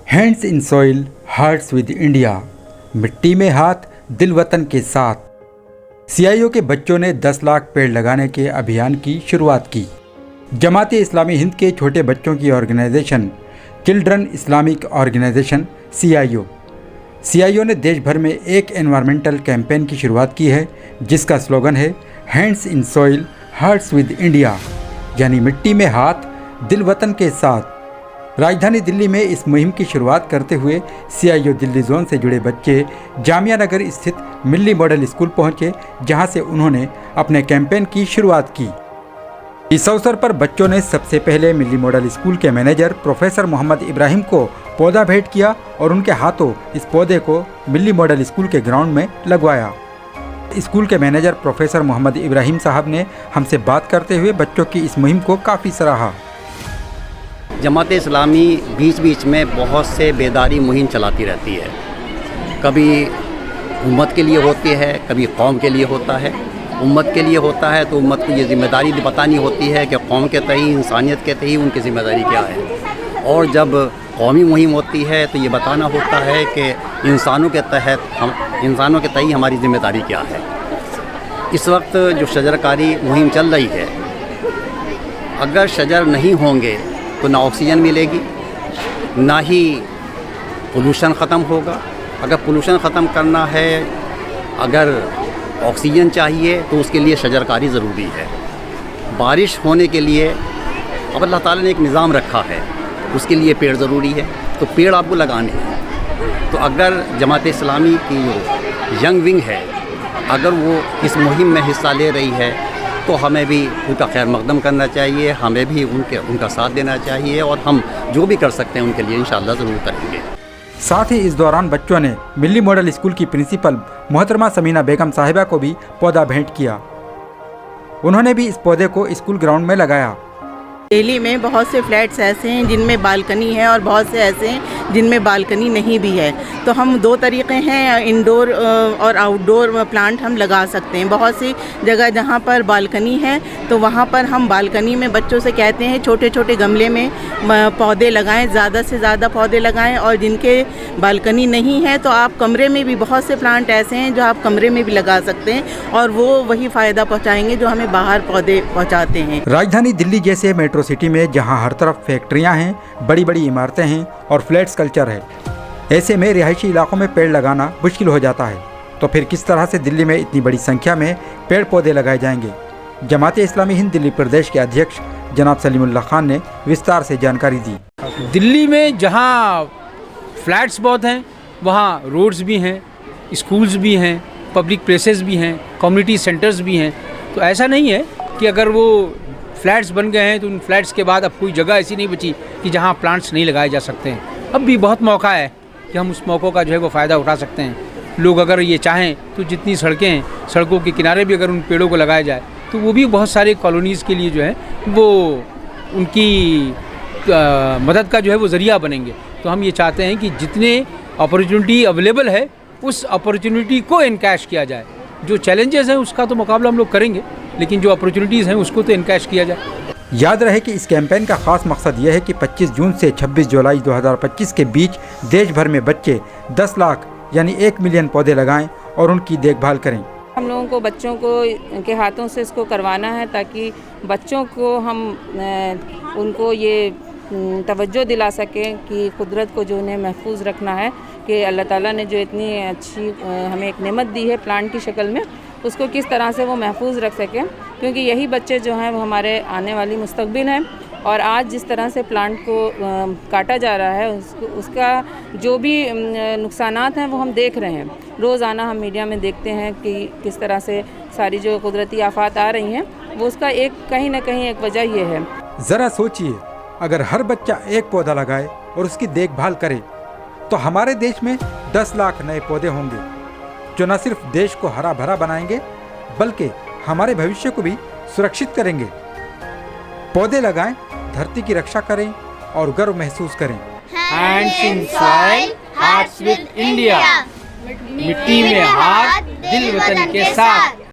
Hands in soil hearts with India, मिट्टी में हाथ दिल वतन के साथ। सीआईओ के बच्चों ने 10 लाख पेड़ लगाने के अभियान की शुरुआत की। जमात इस्लामी हिंद के छोटे बच्चों की organisation children Islamic organisation CIO ने देश भर में एक एनवायरमेंटल कैंपेन की शुरुआत की है, जिसका स्लोगन है hands in soil hearts with India, यानी मिट्टी में हाथ दिल वतन के साथ। राजधानी दिल्ली में इस मुहिम की शुरुआत करते हुए सीआईओ दिल्ली जोन से जुड़े बच्चे जामिया नगर स्थित मिल्ली मॉडल स्कूल पहुंचे, जहां से उन्होंने अपने कैंपेन की शुरुआत की। इस अवसर पर बच्चों ने सबसे पहले मिल्ली मॉडल स्कूल के मैनेजर प्रोफेसर मोहम्मद इब्राहिम को पौधा भेंट किया और उनके हाथों इस पौधे को मिल्ली मॉडल स्कूल के ग्राउंड में लगवाया। स्कूल के मैनेजर प्रोफेसर मोहम्मद इब्राहिम साहब ने हमसे बात करते हुए बच्चों की इस मुहिम को काफ़ी सराहा। जमात इस्लामी बीच बीच में बहुत से बेदारी मुहिम चलाती रहती है। कभी उम्मत के लिए होती है, कभी कौम के लिए होता है। उम्मत के लिए होता है तो उम्मत को ये जिम्मेदारी बतानी होती है कि कौम के तई, इंसानियत के तई उनकी ज़िम्मेदारी क्या है। और जब कौमी मुहिम होती है तो ये बताना होता है कि इंसानों के तई हमारी ज़िम्मेदारी क्या है। इस वक्त जो शजरकारी मुहिम चल रही है, अगर शजर नहीं होंगे तो ना ऑक्सीजन मिलेगी, ना ही पोल्यूशन ख़त्म होगा। अगर पोल्यूशन ख़त्म करना है, अगर ऑक्सीजन चाहिए तो उसके लिए शजरकारी ज़रूरी है। बारिश होने के लिए अब अल्लाह ताला ने एक निज़ाम रखा है, उसके लिए पेड़ ज़रूरी है, तो पेड़ आपको लगाने हैं। तो अगर जमात इस्लामी की जो यंग विंग है, अगर वो इस मुहिम में हिस्सा ले रही है तो हमें भी उनका खैर मकदम करना चाहिए, हमें भी उनका साथ देना चाहिए और हम जो भी कर सकते हैं उनके लिए इंशाअल्लाह ज़रूर करेंगे। साथ ही इस दौरान बच्चों ने मिल्ली मॉडल स्कूल की प्रिंसिपल मोहतरमा समीना बेगम साहिबा को भी पौधा भेंट किया। उन्होंने भी इस पौधे को स्कूल ग्राउंड में लगाया। दिल्ली में बहुत से फ्लैट्स ऐसे हैं जिनमें बालकनी है और बहुत से ऐसे हैं जिनमें बालकनी नहीं भी है। तो हम दो तरीक़े हैं, इंडोर और आउटडोर प्लांट हम लगा सकते हैं। बहुत सी जगह जहाँ पर बालकनी है तो वहाँ पर हम बालकनी में बच्चों से कहते हैं छोटे छोटे गमले में पौधे लगाएं, ज़्यादा से ज़्यादा पौधे लगाएं। और जिनके बालकनी नहीं है तो आप कमरे में भी, बहुत से प्लांट ऐसे हैं जो आप कमरे में भी लगा सकते हैं और वो वही फ़ायदा पहुँचाएँगे जो हमें बाहर पौधे पहुँचाते हैं। राजधानी दिल्ली जैसे मेट्रो सिटी में जहां हर तरफ फैक्ट्रियां हैं, बड़ी बड़ी इमारतें हैं और फ्लैट्स कल्चर है, ऐसे में रिहायशी इलाकों में पेड़ लगाना मुश्किल हो जाता है। तो फिर किस तरह से दिल्ली में इतनी बड़ी संख्या में पेड़ पौधे लगाए जाएंगे? जमात इस्लामी हिंद दिल्ली प्रदेश के अध्यक्ष जनाब सलीमुल्लाह खान ने विस्तार से जानकारी दी। दिल्ली में जहाँ फ्लैट्स बहुत हैं, वहाँ रोड्स भी हैं, स्कूल्स भी हैं, पब्लिक प्लेसेस भी हैं, कम्युनिटी सेंटर्स भी हैं। तो ऐसा नहीं है कि अगर वो फ्लैट्स बन गए हैं तो उन फ्लैट्स के बाद अब कोई जगह ऐसी नहीं बची कि जहाँ प्लांट्स नहीं लगाए जा सकते हैं। अब भी बहुत मौका है कि हम उस मौक़ों का जो है वो फ़ायदा उठा सकते हैं। लोग अगर ये चाहें तो जितनी सड़कें हैं, सड़कों के किनारे भी अगर उन पेड़ों को लगाया जाए तो वो भी बहुत सारे कॉलोनीज़ के लिए जो है वो उनकी मदद का जो है वो ज़रिया बनेंगे। तो हम ये चाहते हैं कि जितने अपॉर्चुनिटी अवेलेबल है उस अपॉर्चुनिटी को इनकैश किया जाए। जो चैलेंजेस हैं उसका तो मुकाबला हम लोग करेंगे, लेकिन जो अपॉर्चुनिटीज़ हैं उसको तो इनकैश किया जाए। याद रहे कि इस कैंपेन का खास मकसद यह है कि 25 जून से 26 जुलाई 2025 के बीच देश भर में बच्चे 10 लाख यानी 1 मिलियन पौधे लगाएं और उनकी देखभाल करें। हम लोगों को बच्चों को के हाथों से इसको करवाना है ताकि बच्चों को हम उनको ये तवज्जो दिला सकें कि कुदरत को जो उन्हें महफूज रखना है, कि अल्लाह ताला ने जो इतनी अच्छी हमें एक नेमत दी है प्लांट की शक्ल में, उसको किस तरह से वो महफूज रख सकें, क्योंकि यही बच्चे जो हैं वो हमारे आने वाली मुस्तकबिल हैं। और आज जिस तरह से प्लांट को काटा जा रहा है उसका जो भी नुकसानात हैं वो हम देख रहे हैं। रोज़ाना हम मीडिया में देखते हैं कि किस तरह से सारी जो कुदरती आफात आ रही हैं, वो उसका एक कहीं ना कहीं एक वजह ये है। ज़रा सोचिए, अगर हर बच्चा एक पौधा लगाए और उसकी देखभाल करे तो हमारे देश में 10 लाख नए पौधे होंगे, जो न सिर्फ देश को हरा भरा बनाएंगे बल्कि हमारे भविष्य को भी सुरक्षित करेंगे। पौधे लगाएं, धरती की रक्षा करें और गर्व महसूस करें। Hands in soil hearts with India, मिट्टी में हाथ दिल वतन के साथ।